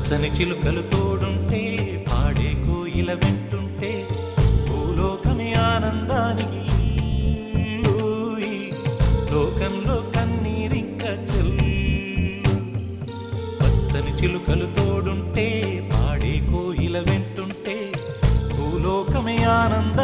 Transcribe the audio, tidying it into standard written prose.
పచ్చని చిలుకలు తోడుంటే పాడే కోయిల వెంటుంటే భూలోకమే ఆనందానికి లోకంలో కన్నీరింక చెల్లు. పచ్చని చిలుకలు తోడుంటే పాడే కోయిల వెంటుంటే భూలోకమే ఆనంద